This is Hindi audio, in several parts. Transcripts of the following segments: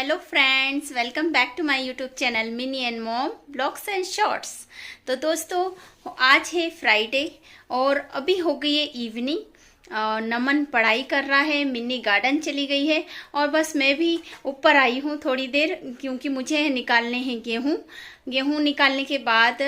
Hello friends, welcome back to my YouTube channel mini and mom blogs and shorts. तो दोस्तों, आज है फ्राइडे और अभी हो गई है इवनिंग। नमन पढ़ाई कर रहा है, मिनी गार्डन चली गई है और बस मैं भी ऊपर आई हूँ थोड़ी देर, क्योंकि मुझे निकालने हैं गेहूँ निकालने के बाद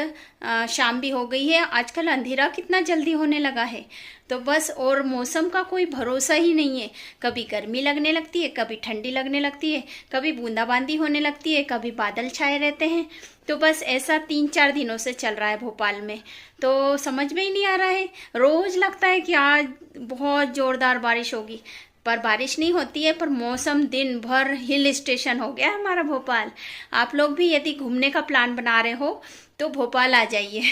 शाम भी हो गई है। आजकल अंधेरा कितना जल्दी होने लगा है, तो बस और मौसम का कोई भरोसा ही नहीं है। कभी गर्मी लगने लगती है, कभी ठंडी लगने लगती है, कभी बूंदाबांदी होने लगती है, कभी बादल छाए रहते हैं। तो बस ऐसा 3-4 दिनों से चल रहा है भोपाल में, तो समझ में ही नहीं आ रहा है। रोज़ लगता है कि आज बहुत ज़ोरदार बारिश होगी, पर बारिश नहीं होती है। पर मौसम दिन भर हिल स्टेशन हो गया हमारा भोपाल। आप लोग भी यदि घूमने का प्लान बना रहे हो तो भोपाल आ जाइए।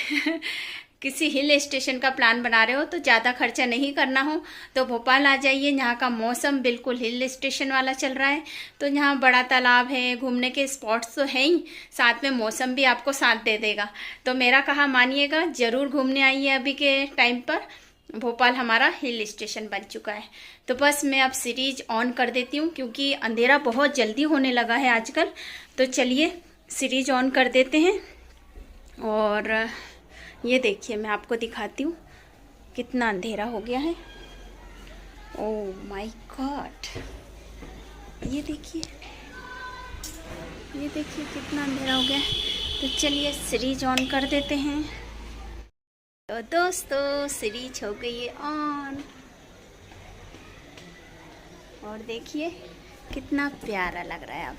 किसी हिल स्टेशन का प्लान बना रहे हो तो ज़्यादा खर्चा नहीं करना हो तो भोपाल आ जाइए। यहाँ का मौसम बिल्कुल हिल स्टेशन वाला चल रहा है, तो यहाँ बड़ा तालाब है, घूमने के स्पॉट्स तो हैं ही, साथ में मौसम भी आपको साथ दे देगा। तो मेरा कहा मानिएगा, ज़रूर घूमने आइए। अभी के टाइम पर भोपाल हमारा हिल स्टेशन बन चुका है। तो बस मैं अब सीरीज ऑन कर देती हूँ, क्योंकि अंधेरा बहुत जल्दी होने लगा है आजकल। तो चलिए सीरीज ऑन कर देते हैं। और ये देखिए, मैं आपको दिखाती हूँ कितना अंधेरा हो गया है। ओह माय गॉड, ये देखिए कितना अंधेरा हो गया है। तो चलिए सीरीज ऑन कर देते हैं। तो दोस्तों, सीरीज हो गई है ऑन, और देखिए कितना प्यारा लग रहा है। अब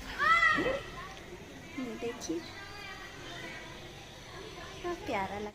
ये देखिए कितना प्यारा लग।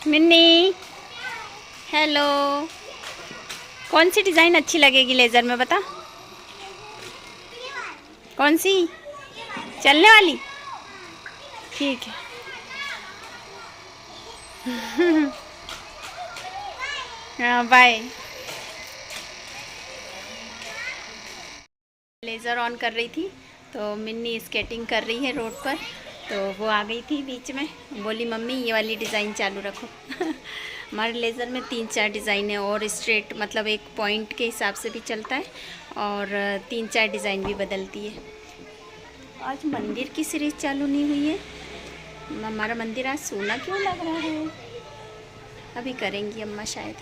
मिन्नी हेलो, कौन सी डिज़ाइन अच्छी लगेगी लेज़र में, बता। कौन सी चलने वाली? ठीक है। हाँ बाय। लेज़र ऑन कर रही थी तो मिन्नी स्केटिंग कर रही है रोड पर, तो वो आ गई थी बीच में, बोली मम्मी ये वाली डिज़ाइन चालू रखो। हमारे लेज़र में 3-4 डिज़ाइन है, और स्ट्रेट मतलब एक पॉइंट के हिसाब से भी चलता है, और 3-4 डिज़ाइन भी बदलती है। आज मंदिर की सीरीज चालू नहीं हुई है। हमारा मंदिर आज सोना क्यों लग रहा है? अभी करेंगी अम्मा शायद।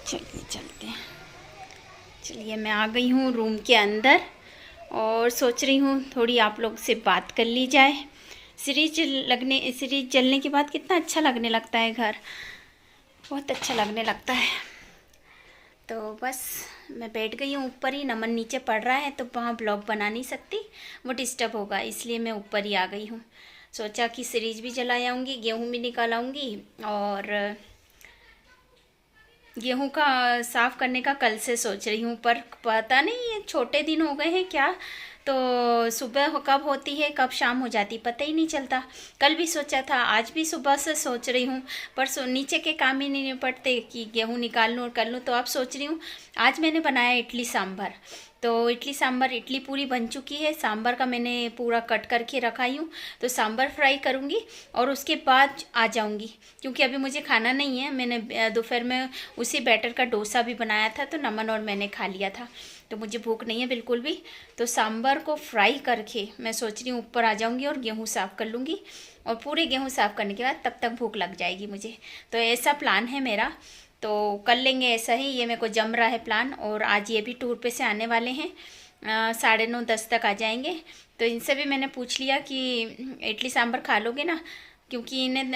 चलिए चलते हैं। चलिए, मैं आ गई हूँ रूम के अंदर और सोच रही हूँ थोड़ी आप लोग से बात कर ली जाए। सीरीज चलने के बाद कितना अच्छा लगने लगता है घर, बहुत अच्छा लगने लगता है। तो बस मैं बैठ गई हूँ ऊपर ही। नमन नीचे पढ़ रहा है तो वहाँ ब्लॉग बना नहीं सकती, वो डिस्टर्ब होगा, इसलिए मैं ऊपर ही आ गई हूँ। सोचा कि सीरीज भी जला आऊँगी, गेहूँ भी निकाल आऊँगी, और गेहूं का साफ़ करने का कल से सोच रही हूँ, पर पता नहीं ये छोटे दिन हो गए हैं क्या, तो सुबह कब होती है कब शाम हो जाती पता ही नहीं चलता। कल भी सोचा था, आज भी सुबह से सोच रही हूँ, पर नीचे के काम ही नहीं निपटते कि गेहूं निकाल लूँ और कर लूँ। तो अब सोच रही हूँ, आज मैंने बनाया इडली सांभर। तो इडली पूरी बन चुकी है, सांभर का मैंने पूरा कट करके रखा ही हूँ। तो सांभर फ्राई करूँगी और उसके बाद आ जाऊँगी, क्योंकि अभी मुझे खाना नहीं है। मैंने दोपहर में उसी बैटर का डोसा भी बनाया था, तो नमन और मैंने खा लिया था, तो मुझे भूख नहीं है बिल्कुल भी। तो सांभर को फ्राई करके मैं सोच रही हूँ ऊपर आ जाऊँगी और गेहूँ साफ़ कर लूँगी, और पूरे गेहूँ साफ़ करने के बाद तब तक भूख लग जाएगी मुझे। तो ऐसा प्लान है मेरा, तो कर लेंगे ऐसा ही। ये मेरे को जम रहा है प्लान। और आज ये भी टूर पे से आने वाले हैं, 9:30-10 तक आ जाएंगे। तो इनसे भी मैंने पूछ लिया कि इडली सांभर खा लोगे ना, क्योंकि इन्हें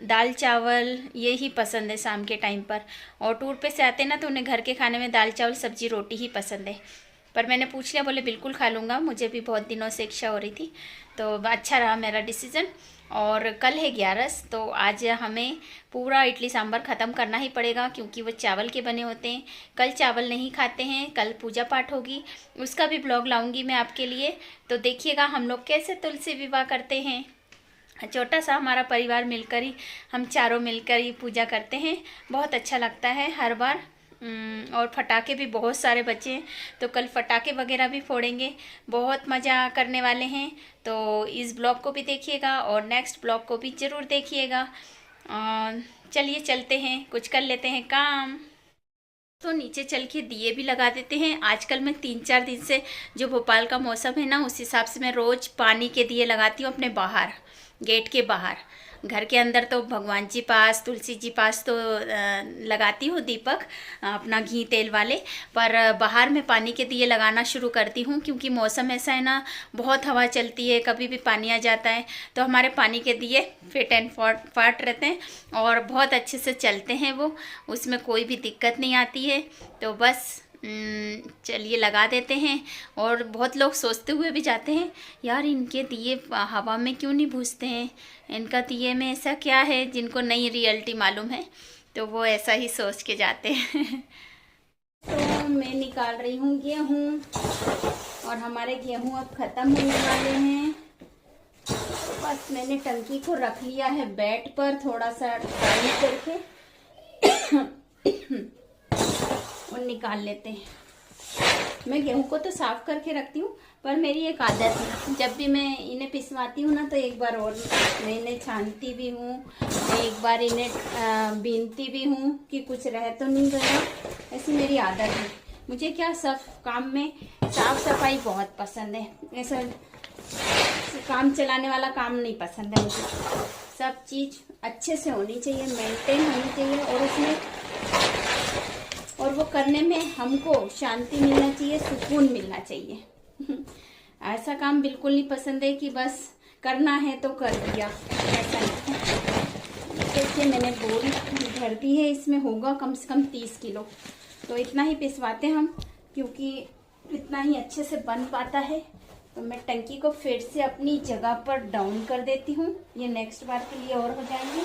दाल चावल ये ही पसंद है शाम के टाइम पर, और टूर पे से आते ना तो उन्हें घर के खाने में दाल चावल सब्जी रोटी ही पसंद है। पर मैंने पूछ लिया, बोले बिल्कुल खा लूँगा, मुझे भी बहुत दिनों से इच्छा हो रही थी। तो अच्छा रहा मेरा डिसीज़न। और कल है 11, तो आज हमें पूरा इडली सांभर ख़त्म करना ही पड़ेगा क्योंकि वो चावल के बने होते हैं। कल चावल नहीं खाते हैं, कल पूजा पाठ होगी, उसका भी ब्लॉग लाऊंगी मैं आपके लिए। तो देखिएगा हम लोग कैसे तुलसी विवाह करते हैं। छोटा सा हमारा परिवार मिलकर ही, हम चारों मिलकर ही पूजा करते हैं। बहुत अच्छा लगता है हर बार। और फटाके भी बहुत सारे बचे हैं, तो कल फटाके वगैरह भी फोड़ेंगे, बहुत मज़ा करने वाले हैं। तो इस ब्लॉग को भी देखिएगा और नेक्स्ट ब्लॉग को भी ज़रूर देखिएगा। चलिए चलते हैं, कुछ कर लेते हैं काम। तो नीचे चल के दिए भी लगा देते हैं। आजकल मैं 3-4 दिन से, जो भोपाल का मौसम है ना, उस हिसाब से मैं रोज़ पानी के दिए लगाती हूँ अपने बाहर, गेट के बाहर। घर के अंदर तो भगवान जी पास, तुलसी जी पास तो लगाती हूँ दीपक अपना घी तेल वाले, पर बाहर में पानी के दिए लगाना शुरू करती हूँ क्योंकि मौसम ऐसा है ना, बहुत हवा चलती है, कभी भी पानी आ जाता है। तो हमारे पानी के दिए फिट एंड फाट रहते हैं और बहुत अच्छे से चलते हैं वो, उसमें कोई भी दिक्कत नहीं आती है। तो बस चलिए लगा देते हैं। और बहुत लोग सोचते हुए भी जाते हैं, यार इनके दिए हवा में क्यों नहीं भूजते हैं, इनका दिए में ऐसा क्या है, जिनको नई रियलिटी मालूम है तो वो ऐसा ही सोच के जाते हैं। तो मैं निकाल रही हूँ गेहूँ, और हमारे गेहूँ अब ख़त्म होने वाले हैं। तो बस मैंने टंकी को रख लिया है बेड पर, थोड़ा सा पानी करके और निकाल लेते हैं। मैं गेहूं को तो साफ करके रखती हूँ, पर मेरी एक आदत है, जब भी मैं इन्हें पिसवाती हूँ ना, तो एक बार और मैं इन्हें छानती भी हूँ, एक बार इन्हें बीनती भी हूँ कि कुछ रह तो नहीं गया। ऐसी मेरी आदत है। मुझे क्या, सब काम में साफ सफाई बहुत पसंद है, ऐसा काम चलाने वाला काम नहीं पसंद है मुझे। सब चीज़ अच्छे से होनी चाहिए, मेंटेन होनी चाहिए, और उसमें, और वो करने में हमको शांति मिलना चाहिए, सुकून मिलना चाहिए। ऐसा काम बिल्कुल नहीं पसंद है कि बस करना है तो कर दिया, ऐसा नहीं है। देखिए मैंने बोरी भर दी है, इसमें होगा कम से कम 30 किलो। तो इतना ही पिसवाते हम, क्योंकि इतना ही अच्छे से बन पाता है। तो मैं टंकी को फिर से अपनी जगह पर डाउन कर देती हूँ, ये नेक्स्ट बार के लिए और हो जाएंगे।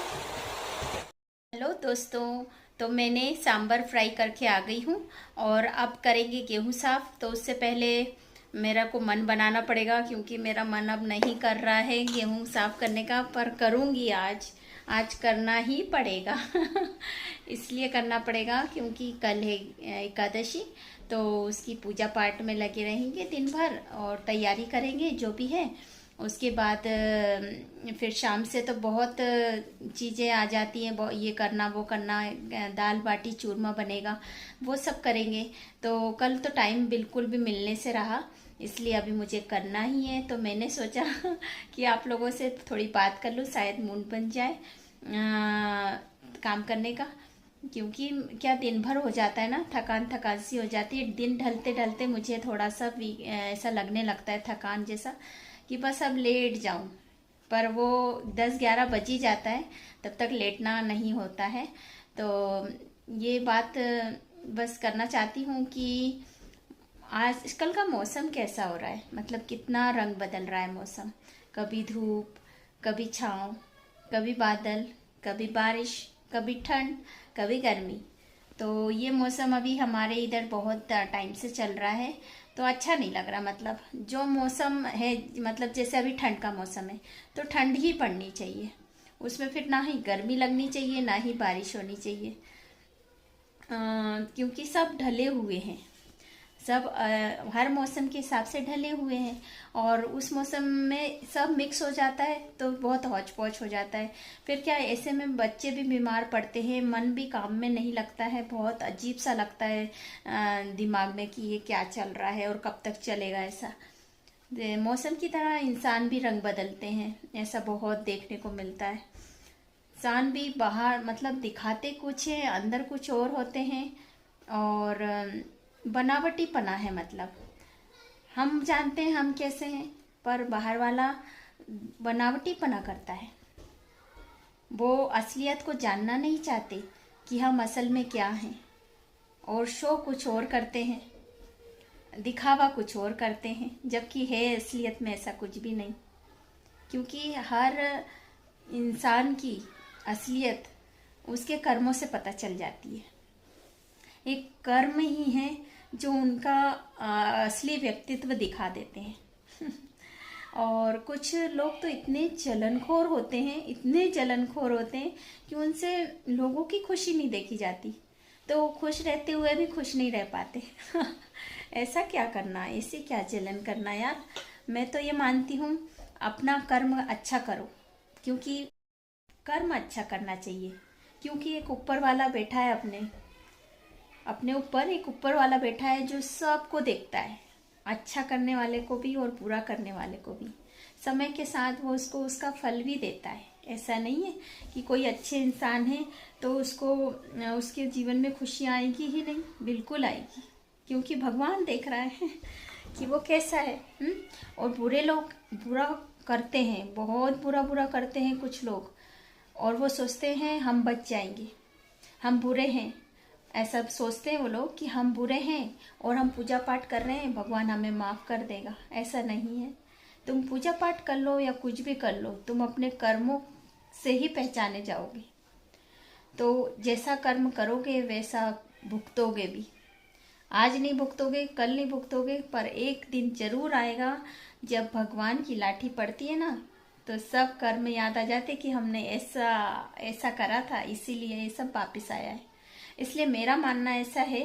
हेलो दोस्तों, तो मैंने सांबर फ्राई करके आ गई हूँ, और अब करेंगे गेहूँ साफ। तो उससे पहले मेरा को मन बनाना पड़ेगा, क्योंकि मेरा मन अब नहीं कर रहा है गेहूँ साफ करने का, पर करूँगी आज करना ही पड़ेगा। इसलिए करना पड़ेगा क्योंकि कल है एकादशी, तो उसकी पूजा पाठ में लगे रहेंगे दिन भर और तैयारी करेंगे जो भी है। उसके बाद फिर शाम से तो बहुत चीज़ें आ जाती हैं, ये करना वो करना, दाल बाटी चूरमा बनेगा, वो सब करेंगे। तो कल तो टाइम बिल्कुल भी मिलने से रहा, इसलिए अभी मुझे करना ही है। तो मैंने सोचा कि आप लोगों से थोड़ी बात कर लूँ, शायद मूड बन जाए काम करने का। क्योंकि क्या दिन भर हो जाता है ना, थकान थकान सी हो जाती है, दिन ढलते ढलते मुझे थोड़ा सा ऐसा लगने लगता है थकान जैसा, कि बस अब लेट जाऊं। पर वो 10-11 बज ही जाता है, तब तक लेटना नहीं होता है। तो ये बात बस करना चाहती हूँ कि आजकल का मौसम कैसा हो रहा है, मतलब कितना रंग बदल रहा है मौसम, कभी धूप, कभी छाँव, कभी बादल, कभी बारिश, कभी ठंड, कभी गर्मी। तो ये मौसम अभी हमारे इधर बहुत टाइम से चल रहा है, तो अच्छा नहीं लग रहा। मतलब जो मौसम है, मतलब जैसे अभी ठंड का मौसम है, तो ठंड ही पड़नी चाहिए, उसमें फिर ना ही गर्मी लगनी चाहिए, ना ही बारिश होनी चाहिए। क्योंकि सब ढले हुए हैं, सब हर मौसम के हिसाब से ढले हुए हैं, और उस मौसम में सब मिक्स हो जाता है तो बहुत हौच पौच हो जाता है। फिर क्या, ऐसे में बच्चे भी बीमार पड़ते हैं, मन भी काम में नहीं लगता है, बहुत अजीब सा लगता है दिमाग में कि ये क्या चल रहा है और कब तक चलेगा। ऐसा मौसम की तरह इंसान भी रंग बदलते हैं, ऐसा बहुत देखने को मिलता है। इंसान भी बाहर मतलब दिखाते कुछ है, अंदर कुछ और होते हैं, और बनावटी पना है। मतलब हम जानते हैं हम कैसे हैं, पर बाहर वाला बनावटी पना करता है। वो असलियत को जानना नहीं चाहते कि हम असल में क्या हैं, और शो कुछ और करते हैं। दिखावा कुछ और करते हैं, जबकि है असलियत में ऐसा कुछ भी नहीं। क्योंकि हर इंसान की असलियत उसके कर्मों से पता चल जाती है। एक कर्म ही है जो उनका असली व्यक्तित्व दिखा देते हैं। और कुछ लोग तो इतने जलनखोर होते हैं, इतने जलनखोर होते हैं कि उनसे लोगों की खुशी नहीं देखी जाती, तो खुश रहते हुए भी खुश नहीं रह पाते। ऐसा क्या करना, ऐसी क्या जलन करना यार। मैं तो ये मानती हूँ अपना कर्म अच्छा करो, क्योंकि कर्म अच्छा करना चाहिए। क्योंकि एक ऊपर वाला बैठा है, अपने ऊपर एक ऊपर वाला बैठा है जो सबको देखता है, अच्छा करने वाले को भी और बुरा करने वाले को भी। समय के साथ वो उसको उसका फल भी देता है। ऐसा नहीं है कि कोई अच्छे इंसान है तो उसको उसके जीवन में खुशी आएगी ही नहीं, बिल्कुल आएगी, क्योंकि भगवान देख रहा है कि वो कैसा है। और बुरे लोग बुरा करते हैं, बहुत बुरा करते हैं कुछ लोग, और वो सोचते हैं हम बच जाएंगे, हम बुरे हैं। ऐसा सोचते हैं वो लोग कि हम बुरे हैं और हम पूजा पाठ कर रहे हैं, भगवान हमें माफ़ कर देगा। ऐसा नहीं है। तुम पूजा पाठ कर लो या कुछ भी कर लो, तुम अपने कर्मों से ही पहचाने जाओगे। तो जैसा कर्म करोगे वैसा भुगतोगे भी। आज नहीं भुगतोगे, कल नहीं भुगतोगे, पर एक दिन जरूर आएगा जब भगवान की लाठी पड़ती है ना, तो सब कर्म याद आ जाते कि हमने ऐसा ऐसा करा था, इसीलिए ये सब वापिस आया है। इसलिए मेरा मानना ऐसा है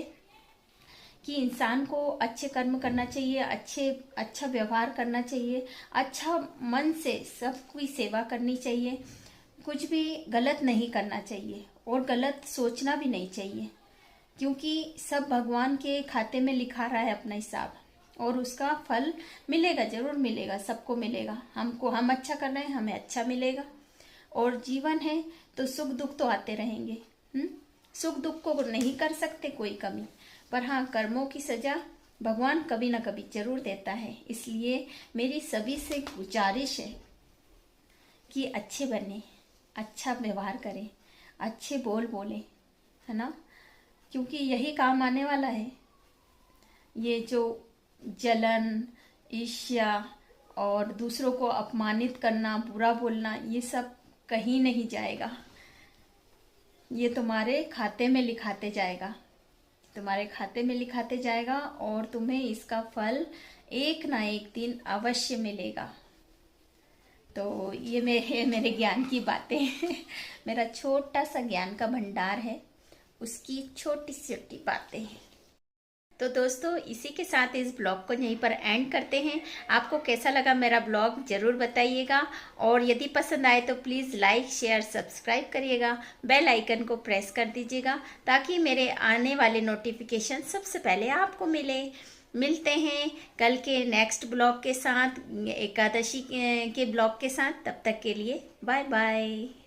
कि इंसान को अच्छे कर्म करना चाहिए, अच्छा व्यवहार करना चाहिए, अच्छा मन से सबकी सेवा करनी चाहिए, कुछ भी गलत नहीं करना चाहिए और गलत सोचना भी नहीं चाहिए। क्योंकि सब भगवान के खाते में लिखा रहा है अपना हिसाब, और उसका फल मिलेगा, जरूर मिलेगा, सबको मिलेगा। हम अच्छा कर रहे हैं, हमें अच्छा मिलेगा। और जीवन है तो सुख दुख तो आते रहेंगे। सुख दुख को नहीं कर सकते कोई कमी, पर हाँ, कर्मों की सजा भगवान कभी ना कभी जरूर देता है। इसलिए मेरी सभी से गुजारिश है कि अच्छे बने, अच्छा व्यवहार करें, अच्छे बोल बोले, है ना, क्योंकि यही काम आने वाला है। ये जो जलन, ईर्ष्या और दूसरों को अपमानित करना, बुरा बोलना, ये सब कहीं नहीं जाएगा। ये तुम्हारे खाते में लिखाते जाएगा, तुम्हारे खाते में लिखाते जाएगा, और तुम्हें इसका फल एक ना एक दिन अवश्य मिलेगा। तो ये मेरे ज्ञान की बातें हैं। मेरा छोटा सा ज्ञान का भंडार है, उसकी छोटी छोटी बातें हैं। तो दोस्तों, इसी के साथ इस ब्लॉग को यहीं पर एंड करते हैं। आपको कैसा लगा मेरा ब्लॉग ज़रूर बताइएगा, और यदि पसंद आए तो प्लीज़ लाइक शेयर सब्सक्राइब करिएगा, बेल आइकन को प्रेस कर दीजिएगा, ताकि मेरे आने वाले नोटिफिकेशन सबसे पहले आपको मिलते हैं कल के नेक्स्ट ब्लॉग के साथ, एकादशी के ब्लॉग के साथ। तब तक के लिए बाय बाय।